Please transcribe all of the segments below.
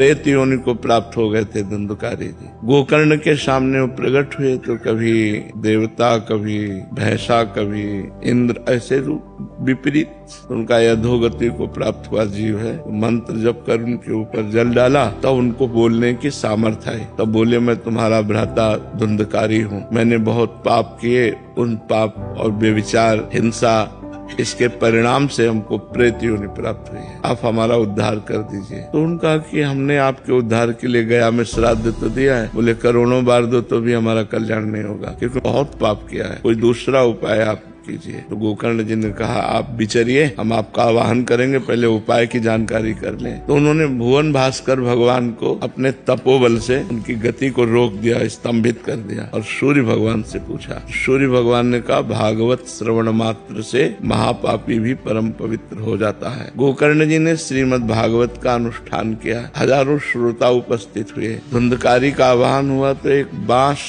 प्रेत योनि को प्राप्त हो गए थे धुंधकारी जी। गोकर्ण के सामने वो प्रकट हुए तो कभी देवता, कभी भैंसा, कभी इंद्र, ऐसे रूप विपरीत उनका अधोगति को प्राप्त हुआ जीव है। मंत्र जप कर उनके ऊपर जल डाला तब उनको बोलने की सामर्थ्य आई। तब बोले, मैं तुम्हारा भ्राता धुंधकारी हूँ, मैंने बहुत पाप किए, उन पाप और व्यभिचार, हिंसा, इसके परिणाम से हमको प्रेत योनि प्राप्त हुई है, आप हमारा उद्धार कर दीजिए। तो उनका कि हमने आपके उद्धार के लिए गया में श्राद्ध तो दिया है। बोले, करोड़ों बार दो तो भी हमारा कल्याण नहीं होगा, क्योंकि बहुत पाप किया है, कोई दूसरा उपाय आप कीजिए। तो गोकर्ण जी ने कहा, आप विचरिए, हम आपका आवाहन करेंगे, पहले उपाय की जानकारी कर लें। तो उन्होंने भुवन भास्कर भगवान को अपने तपोबल से उनकी गति को रोक दिया, स्तंभित कर दिया, और सूर्य भगवान से पूछा। सूर्य भगवान ने कहा, भागवत श्रवण मात्र से महापापी भी परम पवित्र हो जाता है। गोकर्ण जी ने श्रीमद् भागवत का अनुष्ठान किया, हजारों श्रोता उपस्थित हुए। धुंधकारी का आवाहन हुआ तो एक बांस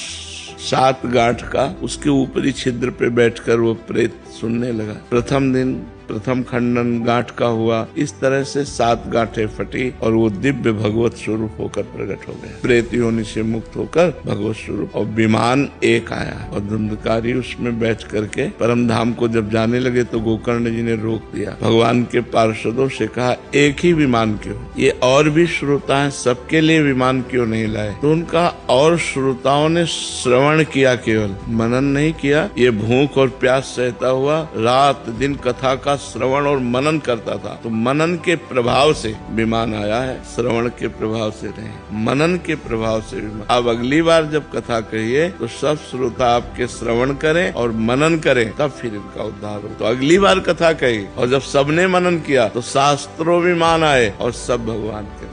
7 गांठ का उसके ऊपरी छिद्र पे बैठकर वो प्रेत सुनने लगा। प्रथम दिन प्रथम खंडन गांठ का हुआ, इस तरह से 7 गांठें फटी और वो दिव्य भगवत स्वरूप होकर प्रकट हो गए। प्रेत योनि से मुक्त होकर भगवत स्वरूप, और विमान एक आया और धुंधकारी उसमें बैठ करके परम धाम को जब जाने लगे तो गोकर्ण जी ने रोक दिया। भगवान के पार्षदों से कहा, एक ही विमान क्यों, ये और भी श्रोता है, सबके लिए विमान क्यों नहीं लाए? तो उनका और श्रोताओं ने श्रवण किया, केवल मनन नहीं किया। ये भूख और प्यास सहता हुआ रात दिन कथा का श्रवण और मनन करता था। तो मनन के प्रभाव से विमान आया है, श्रवण के प्रभाव से नहीं, मनन के प्रभाव से विमान। अब अगली बार जब कथा कहिए तो सब श्रोता आपके श्रवण करें और मनन करें, तब फिर इनका उद्धार हो। तो अगली बार कथा कही और जब सबने मनन किया तो शास्त्रों विमान आए और सब भगवान के